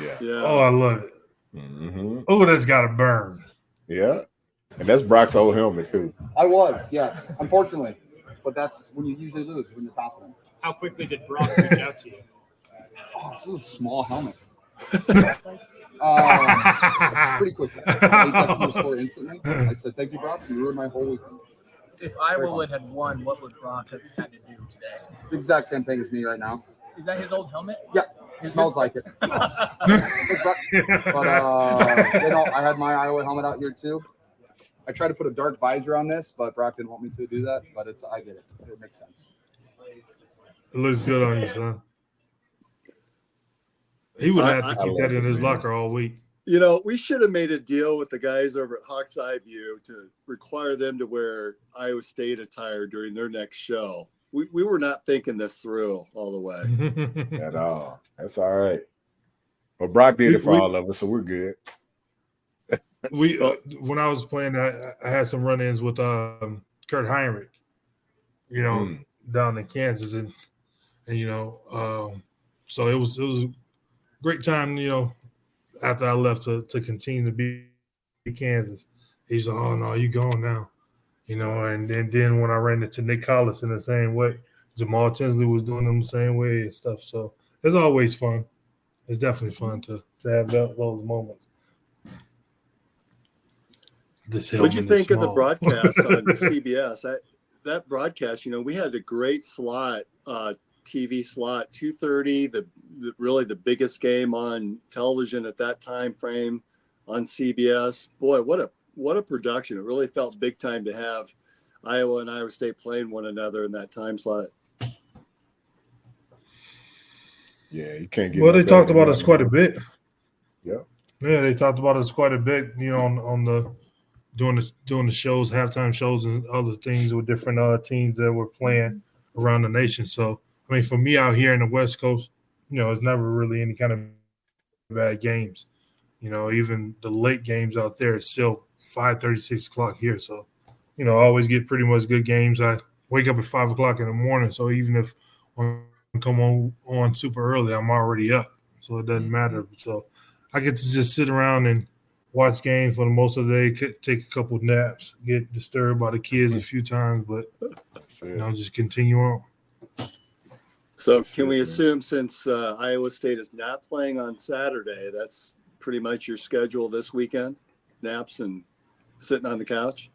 Yeah. Oh, I love it. Mm-hmm. Oh, that's got to burn. Yeah. And that's Brock's old helmet, too. I was, yes, unfortunately. But that's when you usually lose, when you're confident. How quickly did Brock reach out to you? Oh, this is a small helmet. Pretty quickly. I texted the score instantly. I said, thank you, Brock. You ruined my whole weekend. If Iowa had won, what would Brock have had to do today? The exact same thing as me right now. Is that his old helmet? Yeah. It smells like it. But I had my Iowa helmet out here too. I tried to put a dark visor on this, but Brock didn't want me to do that. But I get it. It makes sense. It looks good on you, son. He would have to keep that in his locker all week. We should have made a deal with the guys over at Hawk's Eye View to require them to wear Iowa State attire during their next show. We were not thinking this through all the way. At all. That's all right. But Brock did it for all of us, so we're good. When I was playing, I had some run-ins with Kurt Heinrich, down in Kansas, and so it was a great time, after I left to continue to be in Kansas. He's like, "Oh no, you gone now," and then when I ran into Nick Collis in the same way, Jamal Tinsley was doing them the same way and stuff. So it's always fun. it's definitely fun to have those moments. What'd you think of the broadcast on CBS? That broadcast, we had a great slot, TV slot, 2:30, really the biggest game on television at that time frame on CBS. Boy, what a production! It really felt big time to have Iowa and Iowa State playing one another in that time slot. Yeah, you can't get. Well, they talked about us quite a bit. Yeah. Yeah, they talked about us quite a bit. On the doing the shows, halftime shows, and other things with different teams that were playing around the nation. So, I mean, for me out here in the West Coast, it's never really any kind of bad games. Even the late games out there, it's still 5:30, 6 o'clock here. So, I always get pretty much good games. I wake up at 5 o'clock in the morning. So even if I come on super early, I'm already up. So it doesn't matter. So I get to just sit around and watch games for the most of the day, take a couple of naps, get disturbed by the kids a few times, but just continue on. So can we assume, since Iowa State is not playing on Saturday, that's pretty much your schedule this weekend? Naps and sitting on the couch?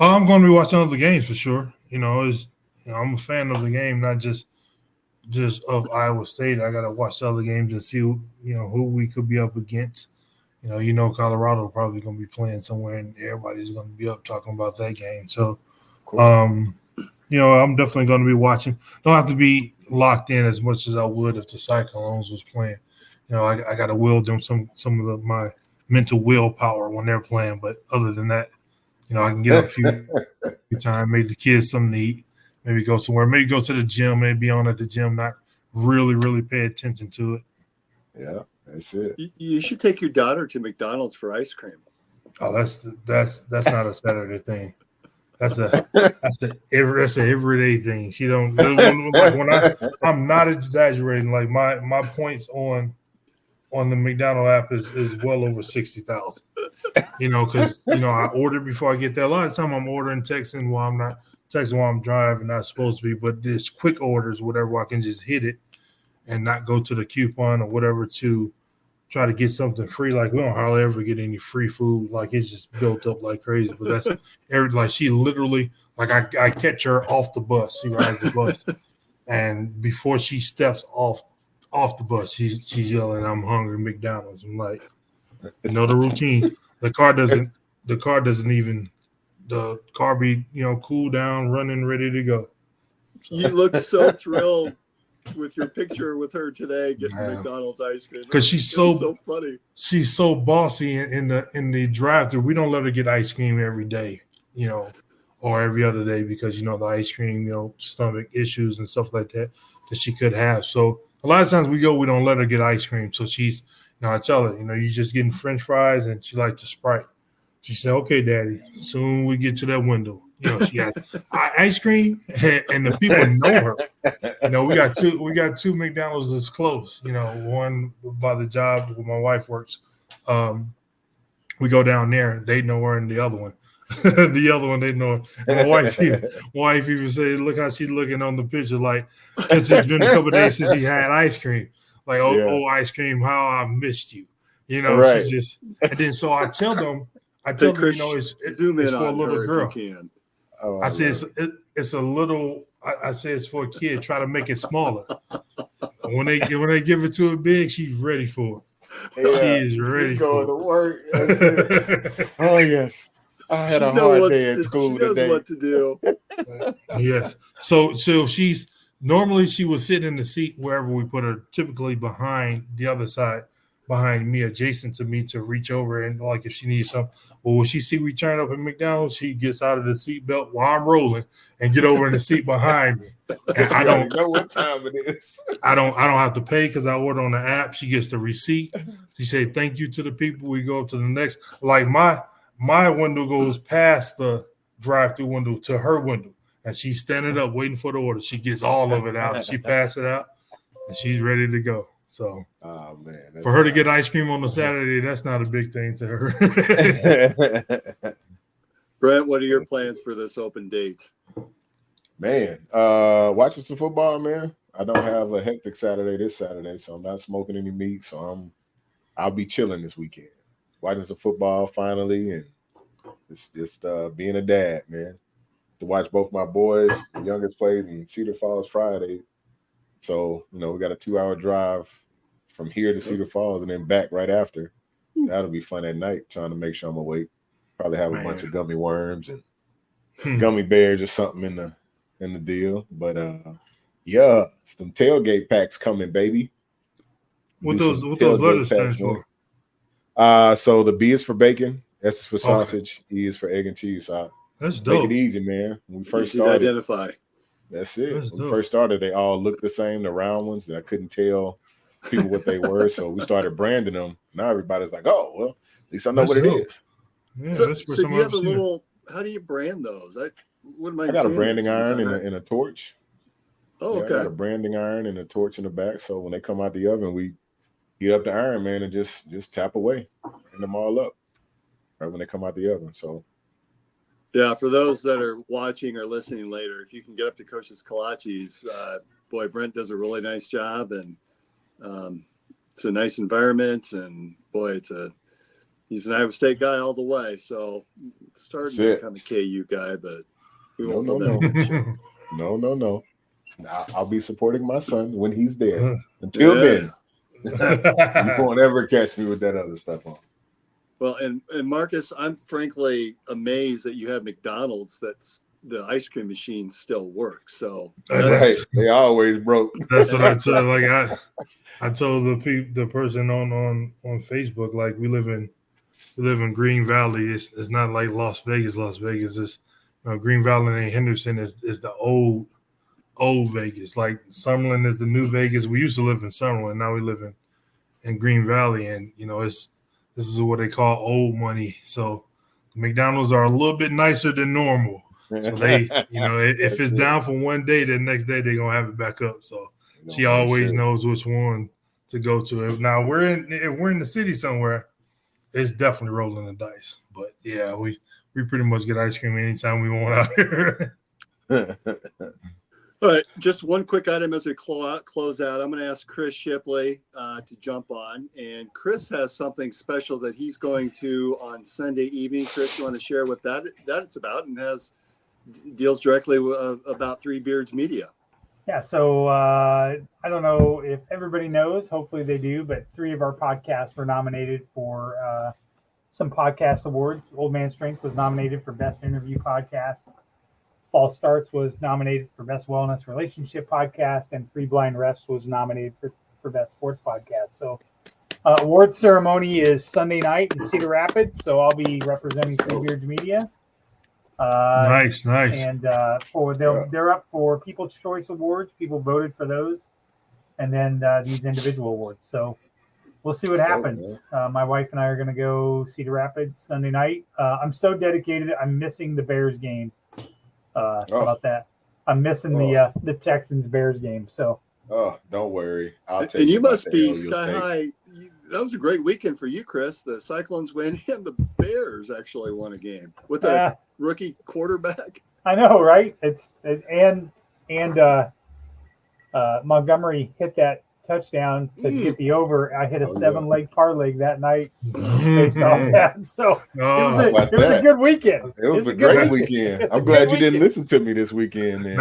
I'm going to be watching other games for sure. I'm a fan of the game, not just of Iowa State. I got to watch the other games and see who we could be up against. Colorado probably going to be playing somewhere, and everybody's going to be up talking about that game. So, cool. I'm definitely going to be watching. Don't have to be locked in as much as I would if the Cyclones was playing. I got to will them some of my mental willpower when they're playing. But other than that, I can get up a few times, make the kids something to eat, maybe go somewhere, maybe go to the gym, maybe be on at the gym, not really, really pay attention to it. Yeah, that's it. You should take your daughter to McDonald's for ice cream. Oh, that's not a Saturday thing. That's an everyday thing. She don't like when I'm not exaggerating. Like my points on the McDonald app is well over 60,000. Because I order before I get there. A lot of time I'm ordering, texting while I'm not texting while I'm driving, not supposed to be. But there's quick orders, whatever, I can just hit it and not go to the coupon or whatever to try to get something free. Like we don't hardly ever get any free food. Like it's just built up like crazy. But that's like she literally, like I catch her off the bus. She rides the bus, and before she steps off the bus, she's yelling, "I'm hungry, McDonald's." I'm like, the routine. The car be cool down, running, ready to go. So. You look so thrilled with your picture with her today getting McDonald's ice cream because she's so funny. She's so bossy in the drive-thru. We don't let her get ice cream every day, or every other day because the ice cream, stomach issues and stuff like that she could have. So a lot of times we don't let her get ice cream. So she's. I tell her, you're just getting French fries, and she likes the Sprite. She said, "Okay, Daddy. Soon we get to that window. She got ice cream, and the people know her. We got two McDonald's that's close. One by the job where my wife works. We go down there. They know her, and the other one, the other one they know her. And my wife even said, "Look how she's looking on the picture. Like it's been a couple of days since she had ice cream." Like, ice cream, how I missed you. Right. She's just, and then so I tell them, it's zoom in for a on little her girl. If you can. Oh, I say it's a little, I say it's for a kid, try to make it smaller. When they give it to her big, she's ready for it. Yeah, she is ready going for to work. Oh, yes. I had a hard day at school today. She knows what to do. Yes. So she's, normally she would sit in the seat wherever we put her, typically behind the other side, behind me, adjacent to me to reach over and like if she needs something. But when she see we turn up at McDonald's, she gets out of the seat belt while I'm rolling and get over in the seat behind me. And I don't know what time it is. I don't have to pay because I order on the app. She gets the receipt. She say thank you to the people. We go up to the next. Like my window goes past the drive-through window to her window. And she's standing up waiting for the order. She gets all of it out. She passes it out, and she's ready to go. So, for her to get ice cream on a Saturday, that's not a big thing to her. Brent, what are your plans for this open date? Man, watching some football, man. I don't have a hectic Saturday this Saturday, so I'm not smoking any meat. So I'll be chilling this weekend, watching some football finally, and it's just being a dad, man. To watch both my boys, the youngest played in Cedar Falls Friday. So, we got a 2-hour drive from here to Cedar Falls and then back right after. That'll be fun at night, trying to make sure I'm awake. Probably have a bunch of gummy worms and gummy bears or something in the deal. But yeah, some tailgate packs coming, baby. What those letters stand for? So the B is for bacon, S is for sausage, E is for egg and cheese. So that's dope. Make it easy, man. When we first easy to started, identify. That's it. When we first started, they all looked the same, the round ones, that I couldn't tell people what they were. So we started branding them. Now everybody's like, oh, well, at least I know what it is. Yeah, so do you have a little, how do you brand those? I got a branding iron and a torch. Oh, okay. I got a branding iron and a torch in the back. So when they come out the oven, we heat up the iron, man, and just tap away, bring them all up right when they come out the oven. So yeah, for those that are watching or listening later, if you can get up to Coach's Kolaches, boy, Brent does a really nice job, and it's a nice environment, and boy, he's an Iowa State guy all the way. So starting to become a KU guy, but we won't know that. No. I'll be supporting my son when he's there. Until then, you won't ever catch me with that other stuff on. Well, and Marcus, I'm frankly amazed that you have McDonald's that's the ice cream machine still works. So right, they always broke. That's what I said. Like I told the person on Facebook, like we live in Green Valley. It's not like Las Vegas. Las Vegas is Green Valley and Henderson is the old Vegas. Like Summerlin is the new Vegas. We used to live in Summerlin. Now we live in Green Valley, and this is what they call old money. So McDonald's are a little bit nicer than normal. So they, if it's down for one day, the next day they're gonna have it back up. So she always knows which one to go to. Now if we're in the city somewhere, it's definitely rolling the dice. But yeah, we pretty much get ice cream anytime we want out here. All right, just one quick item as we close out. I'm going to ask Chris Shipley to jump on, and Chris has something special that he's going to on Sunday evening. Chris, you want to share what that it's about, and deals directly about Three Beards Media. Yeah, so I don't know if everybody knows. Hopefully they do, but 3 of our podcasts were nominated for some podcast awards. Old Man Strength was nominated for Best Interview Podcast. False Starts was nominated for Best Wellness Relationship Podcast, and Three Blind Refs was nominated for Best Sports Podcast. So awards ceremony is Sunday night in Cedar Rapids, so I'll be representing Three Beards Media. Nice. And they're up for People's Choice Awards. People voted for those, and then these individual awards. So we'll see what happens. My wife and I are going to go Cedar Rapids Sunday night. I'm so dedicated. I'm missing the Bears game. How about that? I'm missing the Texans Bears game. So don't worry. I'll take and you must be sky high. That was a great weekend for you, Chris. The Cyclones win, and the Bears actually won a game with a rookie quarterback. I know, right? And Montgomery hit that touchdown to get the over. I hit a 7-leg parlay that night based off that. So it was a good weekend. It was a great weekend. I'm glad you didn't listen to me this weekend, man.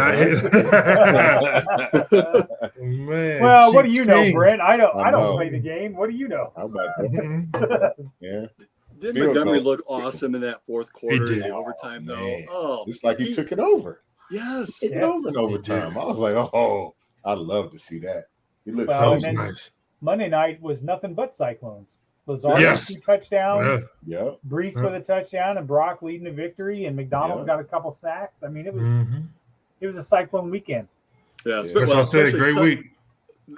Man, well, what do you know, Brent? I don't play the game. What do you know? How about that? Yeah. Did Montgomery look awesome in that fourth quarter in the overtime, though? Oh, it's like he took it over. Yes. Took it over in overtime. I was like, I'd love to see that. He looked nice. Monday night was nothing but Cyclones. Lazard with 2 touchdowns. Yeah. Brees with a touchdown, and Brock leading the victory, and McDonald got a couple sacks. I mean, it was a Cyclone weekend. Yeah, that's what I said. A great week.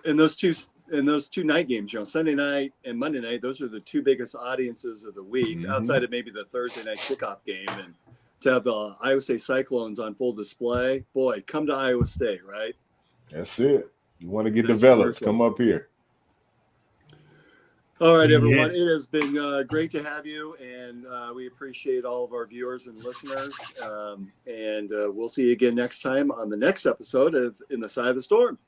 In those two night games, Sunday night and Monday night, those are the 2 biggest audiences of the week, outside of maybe the Thursday night kickoff game. And to have the Iowa State Cyclones on full display, boy, come to Iowa State, right? That's it. You want to get developed, come up here. All right, everyone. It has been great to have you, and we appreciate all of our viewers and listeners. And we'll see you again next time on the next episode of In the Side of the Storm.